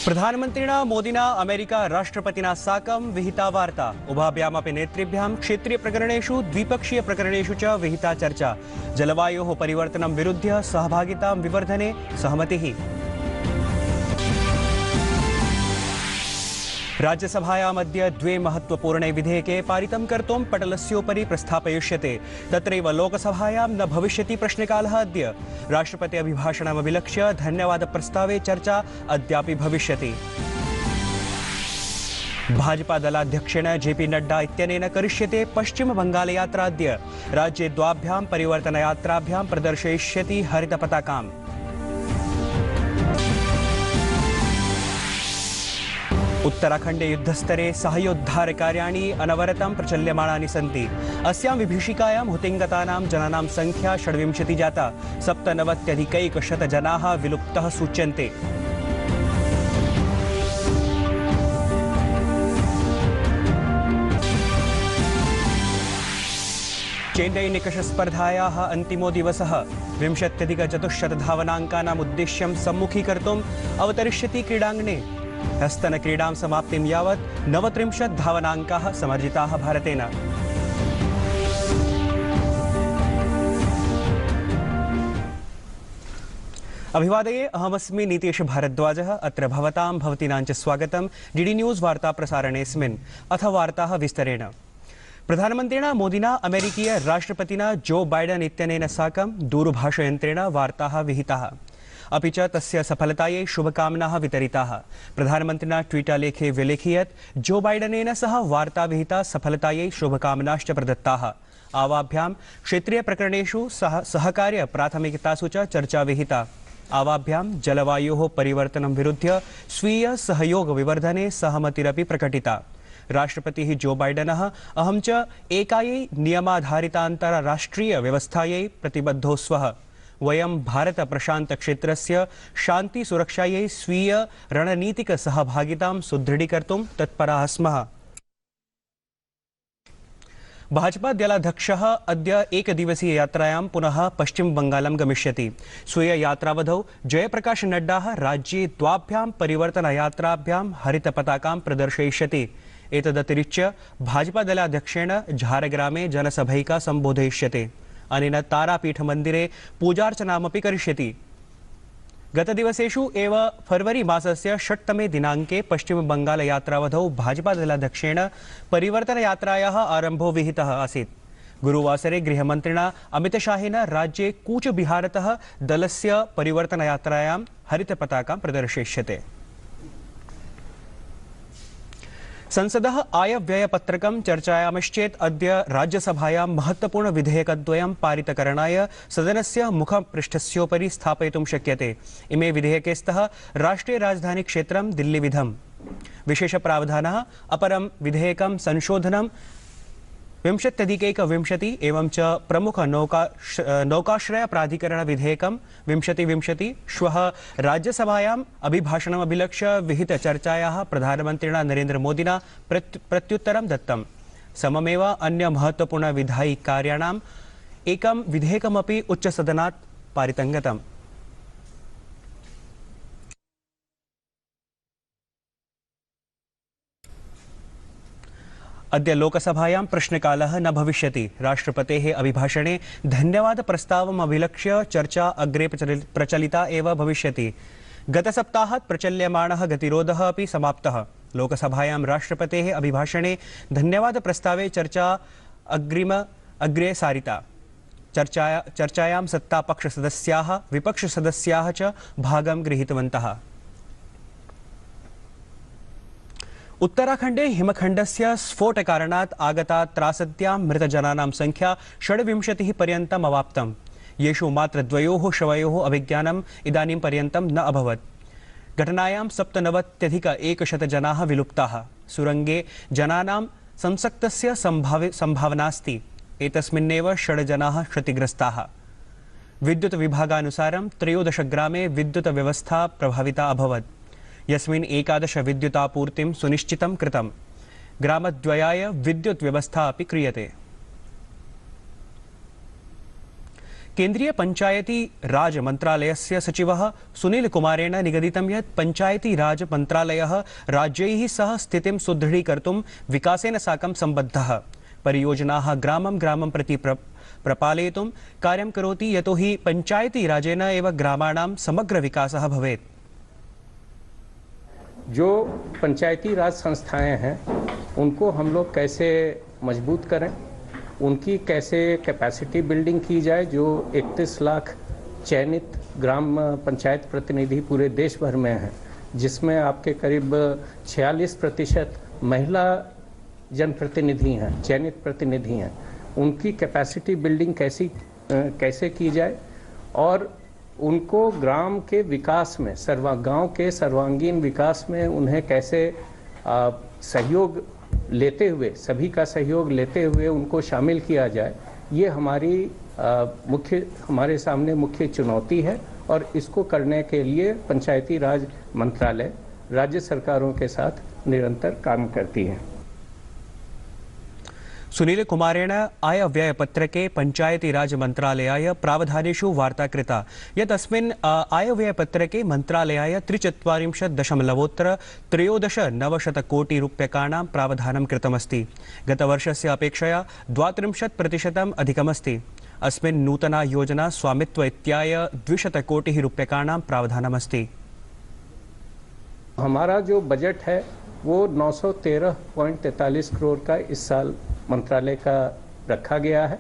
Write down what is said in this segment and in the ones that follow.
प्रधानमन्त्रिणा मोदिना अमेरिका राष्ट्रपतिना साकं विहिता वार्ता। उभाभ्यामपि नेतृभ्यां क्षेत्रीय प्रकरणेषु द्विपक्षीय प्रकरणेषु च विहिता चर्चा। जलवायोः परिवर्तनं विरुध्य सहभागितां विवर्धने सहमतिः। राज्यसभायामद्य द्वे महत्वपूर्णे विधेयके पारितं कर्तुं पटलस्योपरि प्रस्थापयिष्यते। तत्रैव लोकसभायां न भविष्यति प्रश्नकालः अद्य। राष्ट्रपति अभिभाषणमभिलक्ष्य धन्यवादप्रस्तावे चर्चा अद्यापि भविष्यति। भाजपा दलाध्यक्षेण जेपी नड्डा इत्यनेन करिष्यते पश्चिमबंगालयात्रा अद्य। राज्ये द्वाभ्यां परिवर्तनयात्राभ्यां प्रदर्शयिष्यति हरितपताकाम्। उत्तराखण्डे युद्धस्तरे साहाय्योद्धारकार्याणि अनवरतं प्रचल्यमानानि सन्ति। अस्यां विभीषिकायां हुतिङ्गतानां जनानां संख्या 26 जाता। 97,100 जनाः विलुप्ताः सूच्यन्ते। चेन्नई निकषस्पर्धायाः अन्तिमो दिवसः। 20,400 धावनाङ्कानाम् उद्देश्यं सम्मुखीकर्तुम् अवतरिष्यति क्रीडाङ्गणे। ह्यस्तनक्रीडां समाप्तिं यावत् 39 धावनाङ्काः समर्जिताः भारतेन। अभिवादये, अहमस्मि नीतीश भारद्वाजः। अत्र भवतीनां च स्वागतं डीडी न्यूज़ वार्ता प्रसारणेऽस्मिन्। अथ वार्ताः विस्तरेण। प्रधानमन्त्रिणा मोदिना अमेरिकीय राष्ट्रपतिना जो बाइडन इत्यनेन साकं दूरभाषयन्त्रेण वार्ताः विहिताः। अपि च तस्य सफलतायै शुभकामनाः वितरिताः। प्रधानमन्त्रिणा ट्वीटालेखे व्यलेखयत् जो बाइडनेन सह वार्ता विहिता, सफलतायै शुभकामनाश्च प्रदत्ताः। आवाभ्यां क्षेत्रीय प्रकरणेषु सहकार्य प्राथमिकतासु च चर्चा विहिता। आवाभ्यां जलवायोः परिवर्तनं विरुध्य स्वीय सहयोग विवर्धने सहमतिरपि प्रकटिता। राष्ट्रपतिः जो बाइडनः अहं च एकायै नियमाधारितान्तरराष्ट्रीय व्यवस्थायै प्रतिबद्धो स्वः। वयं भारत प्रशांत क्षेत्रस्य शांति सुरक्षायै स्वीय रणनीतिक सहभागितां सुदृढीकर्तुं तत्पराः स्मः। भाजपा दलाध्यक्षः अद्य एकदिवसीय यात्रायां पुनः पश्चिम बंगालं गमिष्यति। स्वीय यात्रावधौ जयप्रकाश नड्डा राज्ये द्वाभ्यां परिवर्तनयात्राभ्यां हरितपताकां प्रदर्शयिष्यति। एतदतिरिच्य भाजपा दलाध्यक्षेण झारग्रामे जनसभैका सम्बोधयिष्यते। अनेन तारापीठमन्दिरे पूजार्चनामपि करिष्यति। गतदिवसेषु एव फरवरी मासस्य 6 दिनाङ्के पश्चिमबंगालयात्रावधौ भाजपा दलाध्यक्षेण परिवर्तनयात्रायाः आरम्भो विहितः आसीत्। गुरुवासरे गृहमन्त्रिणा अमितशाहेन राज्ये कूचबिहारतः दलस्य परिवर्तनयात्रायां हरितपताकां प्रदर्शयिष्यते। संसदः आयव्ययपत्रकं चर्चायामश्चेत् अद्य राज्यसभायां महत्वपूर्ण विधेयकद्वयं पारितकरणाय सदनस्य मुखपृष्ठस्योपरि स्थापयितुं शक्यते। इमे विधेयके स्तः राष्ट्रीय राजधानी क्षेत्रं दिल्लीविधम्। विशेषप्रावधानः अपरं विधेयकं संशोधनं 20,120 एवं च प्रमुख नौकाश्रय प्राधिकरण विधेयकं 2020 श्वः राज्यसभायाम् अभिभाषणमभिलक्ष्य विहित चर्चायाः प्रधानमन्त्रिणा नरेन्द्र मोदिना प्रत्युत्तरं दत्तम्। सममेव अन्य महत्वपूर्ण विधायि कार्याणाम् एकं विधेयकमपि उच्चसदनात् पारितं गतम्। अद्य लोकसभायां प्रश्नकालः न भविष्यति। राष्ट्रपतेः अभिभाषणे धन्यवाद प्रस्तावम् अभिलक्ष्य चर्चा अग्रे प्रचलिता एव भविष्यति। गतसप्ताहात् प्रचल्यमानः गतिरोधः अपि समाप्तः। लोकसभायां राष्ट्रपतेः अभिभाषणे धन्यवाद प्रस्तावे चर्चा अग्रे सारिता। चर्चायां सत्तापक्षसदस्याः विपक्षसदस्याः च भागं गृहीतवन्तः। उत्तराखण्डे हिमखण्डस्य स्फोटकारणात् आगता त्रासद्यां मृतजनानां संख्या 26 पर्यन्तम् अवाप्तम्। येषु मात्र 2 शवयोः अभिज्ञानम् इदानीं पर्यन्तं न अभवत्। घटनायां 97,100 जनाः विलुप्ताः। सुरङ्गे जनानां संसक्तस्य सम्भावनास्ति। एतस्मिन्नेव 6 जनाः क्षतिग्रस्ताः। विद्युत् विभागानुसारं 13 ग्रामे विद्युत् व्यवस्था प्रभाविता अभवत्, यस्मिन् 11 विद्युतापूर्तिं सुनिश्चितं कृतम्। ग्रामद्वयाय विद्युत् व्यवस्था अपि क्रियते। केन्द्रीय पंचायती राज मन्त्रालयस्य सचिवः सुनील कुमारेण निगदितं यत् पंचायती राज मन्त्रालयः राज्यैः सह स्थितिं सुदृढीकर्तुं विकासेन साकं सम्बद्धः। परियोजनाः ग्रामं ग्रामं प्रति प्रपालयितुं कार्यं करोति, यतो हि पंचायती राजेन एव ग्रामाणां समग्र विकासः भवेत्। जो पंचायती राज संस्थाएं हैं उनको हम लोग कैसे मजबूत करें, उनकी कैसे कैपेसिटी बिल्डिंग की जाए। जो 31 लाख चयनित ग्राम पंचायत प्रतिनिधि पूरे देश भर में हैं, जिसमें आपके करीब 46% महिला जनप्रतिनिधि हैं, चयनित प्रतिनिधि हैं। उनकी कैपेसिटी बिल्डिंग कैसे की जाए और उनको ग्राम के विकास में, गांव के सर्वांगीण विकास में उन्हें कैसे सहयोग लेते हुए, सभी का सहयोग लेते हुए उनको शामिल किया जाए, ये हमारे सामने मुख्य चुनौती है। और इसको करने के लिए पंचायती राज मंत्रालय राज्य सरकारों के साथ निरंतर काम करती है। सुनील कुमारेण आय व्यय पत्रके पंचायती राज मन्त्रालयाय प्रावधानेषु वार्ता कृता यत् अस्मिन् आय व्यय पत्रके मन्त्रालयाय 43.13 कोटि रूप्यकाणां प्रावधानं कृतमस्ति। गतवर्षस्य अपेक्षया 32% अधिकमस्ति। अस्मिन् नूतना योजना स्वामित्व इत्याय 200 कोटिः रूप्यकाणां प्रावधानमस्ति। हमारा जो बजट है वो 913.43 करोड़ का इस साल मंत्रालय का रखा गया है।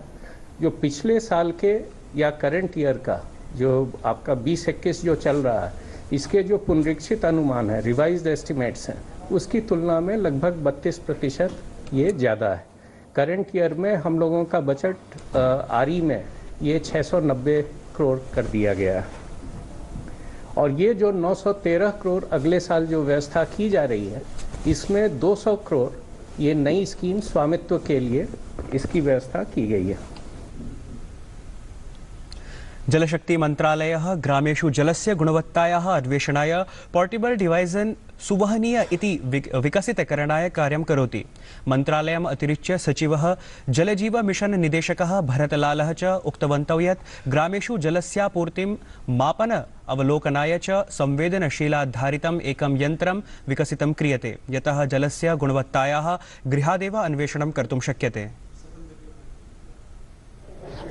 जो पिछले साल के या करंट ईयर का जो आपका 20-21 जो चल रहा है, इसके जो पुनरीक्षित अनुमान है, रिवाइज्ड एस्टिमेट्स हैं, उसकी तुलना में लगभग 32% ये ज़्यादा है। करंट ईयर में हम लोगों का बजट आरई में ये 690 करोड़ कर दिया गया है। और ये जो 913 करोड़ अगले साल जो व्यवस्था की जा रही है, इसमें 200 करोड़ ये नई स्कीम स्वामित्व के लिए इसकी व्यवस्था की गई है। जलशक्ति मंत्रालयः ग्रामेषु जलस्य गुणवत्तायाः अन्वेषणाय पोर्टेबल डिवाइजन सुवहनीय इति विकसितकरणाय कार्यं करोति। मन्त्रालयम् अतिरिच्य सचिवः जलजीव मिशन निदेशकः भरतलालः च उक्तवन्तौ यत् ग्रामेषु जलस्यापूर्तिं मापन अवलोकनाय च संवेदनशीलाधारितम् एकं यन्त्रं विकसितं क्रियते, यतः जलस्य गुणवत्तायाः गृहादेव अन्वेषणं कर्तुं शक्यते।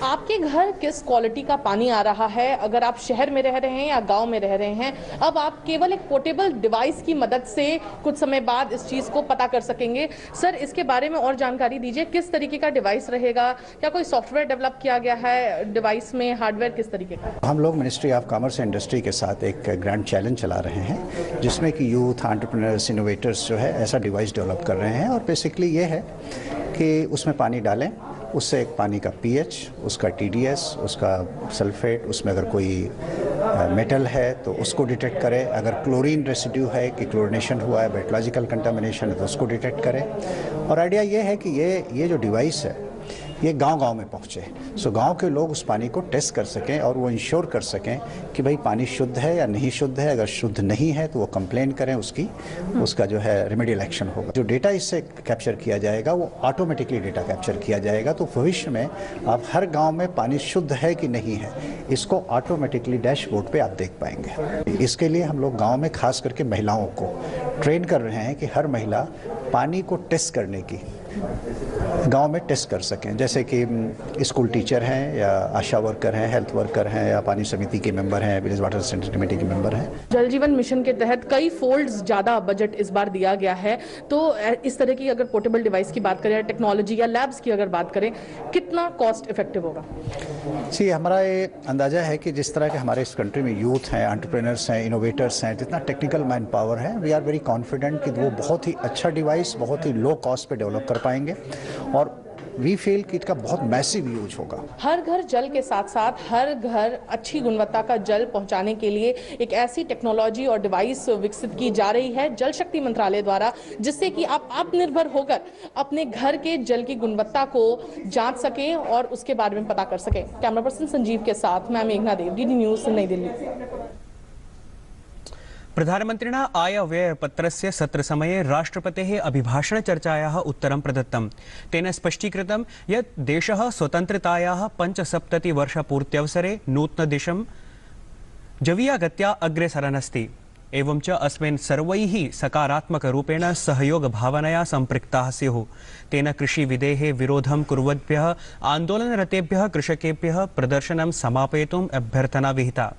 आपके घर किस क्वालिटी का पानी आ रहा है, अगर आप शहर में रह रहे हैं या गांव में रह रहे हैं, अब आप केवल एक पोर्टेबल डिवाइस की मदद से कुछ समय बाद इस चीज़ को पता कर सकेंगे। सर, इसके बारे में और जानकारी दीजिए, किस तरीके का डिवाइस रहेगा, क्या कोई सॉफ्टवेयर डेवलप किया गया है डिवाइस में, हार्डवेयर किस तरीके का? हम लोग ministry of commerce and industry के साथ एक ग्रैंड चैलेंज चला रहे हैं, जिसमें कि यूथ एंटरप्रेन्योर्स, इनोवेटर्स जो है ऐसा डिवाइस डेवलप कर रहे हैं। और बेसिकली ये है कि उसमें पानी डालें, उससे एक पानी का पीएच, उसका टीडीएस, उसका सल्फेट, उसमें अगर कोई मेटल है तो उसको डिटेक्ट करें, अगर क्लोरीन रेसिड्यू है कि क्लोरिनेशन हुआ है, बायोलॉजिकल कंटामिनेशन है तो उसको डिटेक्ट करें। और आइडिया ये है कि ये जो डिवाइस है ये गांव-गांव में पहुंचे, सो गांव के लोग उस पानी को टेस्ट कर सकें और वो इंश्योर कर सकें कि भाई पानी शुद्ध है या नहीं शुद्ध है। अगर शुद्ध नहीं है तो वो कंप्लेन करें, उसका जो है रेमेडियल एक्शन होगा। जो डेटा इससे कैप्चर किया जाएगा वो ऑटोमेटिकली डेटा कैप्चर किया जाएगा, तो भविष्य में आप हर गाँव में पानी शुद्ध है कि नहीं है इसको ऑटोमेटिकली डैशबोर्ड पर आप देख पाएंगे। इसके लिए हम लोग गाँव में खास करके महिलाओं को ट्रेन कर रहे हैं कि हर महिला पानी को टेस्ट करने की गांव में टेस्ट कर सकें, जैसे कि स्कूल टीचर हैं या आशा वर्कर हैं, हेल्थ वर्कर हैं या पानी समिति के मेंबर हैं, विलेज वाटर सेंटर कमेटी के मेंबर हैं। जल जीवन मिशन के तहत कई फोल्ड्स ज़्यादा बजट इस बार दिया गया है, तो इस तरह की अगर पोर्टेबल डिवाइस की बात करें, टेक्नोलॉजी या लैब्स की अगर बात करें, कितना कॉस्ट इफेक्टिव होगा? जी, हमारा ये अंदाजा है कि जिस तरह के हमारे इस कंट्री में यूथ हैं, एंटरप्रेन्योर्स हैं, इनोवेटर्स हैं, जितना टेक्निकल मैन पावर है, वी आर वेरी कॉन्फिडेंट कि वो बहुत ही अच्छा डिवाइस बहुत ही लो कॉस्ट पे डेवलप कर पाएंगे और वी फील कि इसका बहुत मैसिव यूज होगा। हर घर जल के साथ साथ हर घर अच्छी गुणवत्ता का जल पहुंचाने के लिए एक ऐसी टेक्नोलॉजी और डिवाइस विकसित की जा रही है जल शक्ति मंत्रालय द्वारा, जिससे कि आप आत्मनिर्भर होकर अपने घर के जल की गुणवत्ता को जांच सकें और उसके बारे में पता कर सकें। कैमरा पर्सन संजीव के साथ मैं मेघना देव, डीडी न्यूज़, नई दिल्ली। प्रधानमन्त्रिणा आयव्ययपत्रस्य सत्रसमये राष्ट्रपतेः अभिभाषणचर्चायाः उत्तरं प्रदत्तं। तेन स्पष्टीकृतं यत् देशः स्वतन्त्रतायाः 75-वर्षपूर्त्यवसरे नूतनदिशं जवीयगत्या अग्रेसरन् अस्ति। एवं च अस्मिन् सर्वैः सकारात्मकरूपेण सहयोगभावनया सम्पृक्ताः स्युः। तेन कृषिविधेः विरोधं कुर्वद्भ्यः आन्दोलनरतेभ्यः कृषकेभ्यः प्रदर्शनं समापयितुम् अभ्यर्थना विहिता।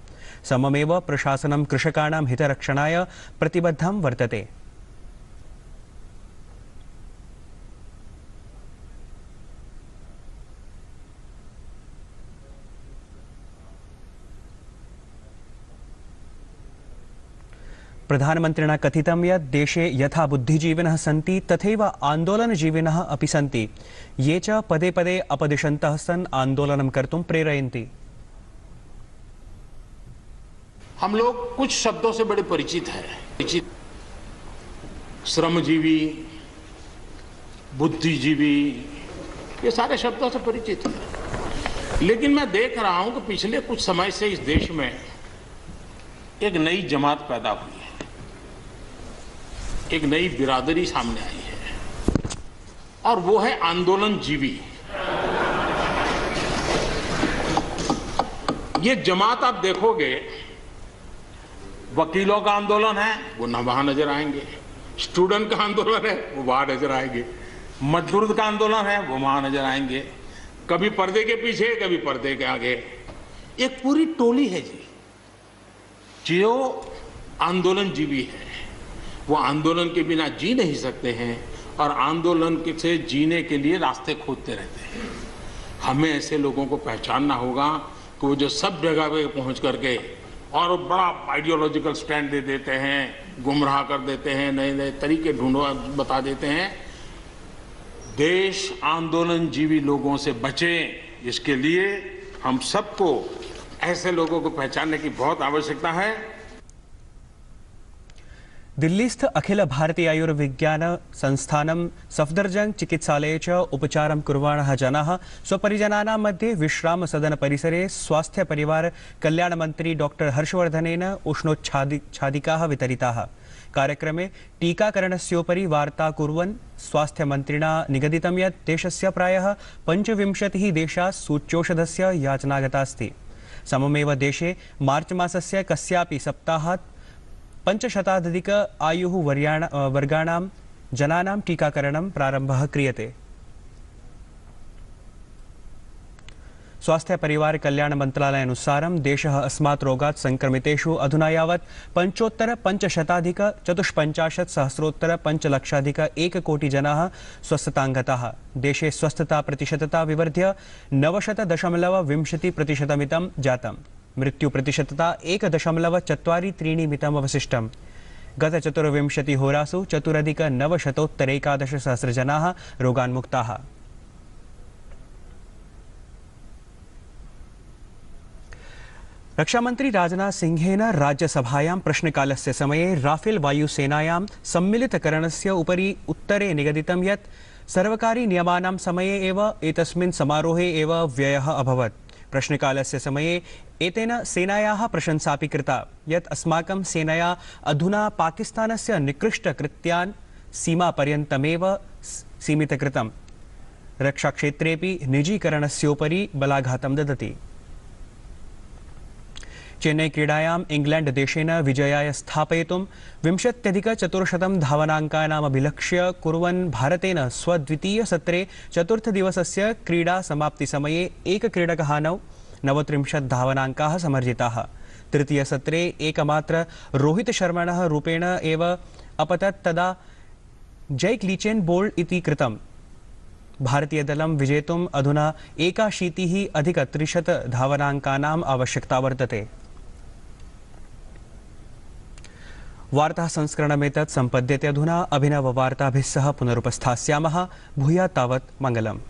सममेव प्रशासनं कृषकाणां हितरक्षणाय प्रतिबद्धं वर्तते। प्रधानमन्त्रिणा कथितं यत् देशे यथा बुद्धिजीविनः सन्ति तथैव आन्दोलनजीविनः अपि सन्ति, ये च पदे पदे अपदिशन्तः सन् आन्दोलनं कर्तुं प्रेरयन्ति। हम लोग कुछ शब्दों से बड़े परिचित हैं। श्रमजीवी, बुद्धिजीवी, ये सारे शब्दों से परिचित हैं। लेकिन मैं देख रहा हूं कि पिछले कुछ समय से इस देश में एक नई जमात पैदा हुई है, एक नई बिरादरी सामने आई है, और वो है आंदोलन जीवी। ये जमात आप देखोगे, वकीलों का आंदोलन है वो न वहां नजर आएंगे, स्टूडेंट का आंदोलन है वो वहां नजर आएंगे, मजदूर का आंदोलन है वो वहां नजर आएंगे, कभी पर्दे के पीछे कभी पर्दे के आगे। एक पूरी टोली है जी जो आंदोलन जीवी है। वो आंदोलन के बिना जी नहीं सकते हैं और आंदोलन से जीने के लिए रास्ते खोजते रहते हैं। हमें ऐसे लोगों को पहचानना होगा कि वो जो सब जगह पे पहुंच करके और बड़ा आइडियोलॉजिकल स्टैंड दे देते हैं, गुमराह कर देते हैं, नए नए तरीके बता देते हैं। देश आंदोलन जीवी लोगों से बचे, इसके लिए हम सबको ऐसे लोगों को पहचानने की बहुत आवश्यकता है। दिल्लीस्थ अखिल भारतीय आयुर्विज्ञान संस्थानं सफदरजंग चिकित्सालये च उपचारं कुर्वाणः जनाः स्वपरिजनानां मध्ये विश्राम सदन परिसरे स्वास्थ्य परिवार कल्याण मंत्री डॉक्टर हर्षवर्धनेन उष्णोच्छादिकाः वितरिताः। कार्यक्रमे टीकाकरणस्योपरि वार्ता कुर्वन् स्वास्थ्यमन्त्रिणा निगदितं यत् देशस्य प्रायः 25 देशात् सूच्यौषधस्य याचनागता अस्ति। सममेव देशे मार्च मासस्य कस्यापि सप्ताहात् 500 आयुः वर्गाणां जनानां टीकाकरणं प्रारम्भः क्रियते। स्वास्थ्य परिवार कल्याण मंत्रालयानुसारं देशः अस्मात् रोगात् संक्रमितेषु अधुना यावत् 5,550,000 कोटि जनाः स्वस्थताङ्गताः। देशे स्वस्थता प्रतिशतता विवर्ध्य 90.20% जातम्। मृत्यु प्रतिशतता 1.43 मितम् अवशिष्टम्। गत 24 होरासु 4,911 जनाः रोगान्मुक्ताः। रक्षामंत्री राजनाथ सिंहेन राज्यसभायां प्रश्नकालस्य समये राफेल वायुसेनायां सम्मिलितकरणस्य उपरि उत्तरे निगदितं यत् सर्वकारी नियमानां समये एव एतस्मिन् समारोहे एव व्ययः अभवत्। प्रश्नकालस्य समये एतेन सेनायाः प्रशंसापि कृता यत् अस्माकं सेनया अधुना पाकिस्तानस्य निकृष्टकृत्यान् सीमापर्यन्तमेव सीमितकृतम्। रक्षाक्षेत्रेऽपि निजीकरणस्योपरि बलाघातं ददति। चेन्नई क्रीडायां इंग्लैंड देशेन विजयाय स्थापयितुं 20,400 धावनाङ्कानाम् अभिलक्ष्य कुर्वन् भारतेन स्वद्वितीयसत्रे चतुर्थदिवसस्य क्रीडा समाप्तिसमये एकक्रीडकहानौ 39 धावनाङ्काः समर्जिताः। तृतीयसत्रे एकमात्र रोहित शर्मणः रूपेण एव अपतत्, तदा जैक लीचेन बोल्ड इति कृतम्। भारतीयदलं विजेतुम् अधुना 81 धावनाङ्कानाम् आवश्यकता वर्तते। वार्ता संस्करणमेतत् सम्पद्यते। अधुना अभिनववार्ताभिः सह पुनरुपस्थास्यामः। भूयात् तावत् मङ्गलम्।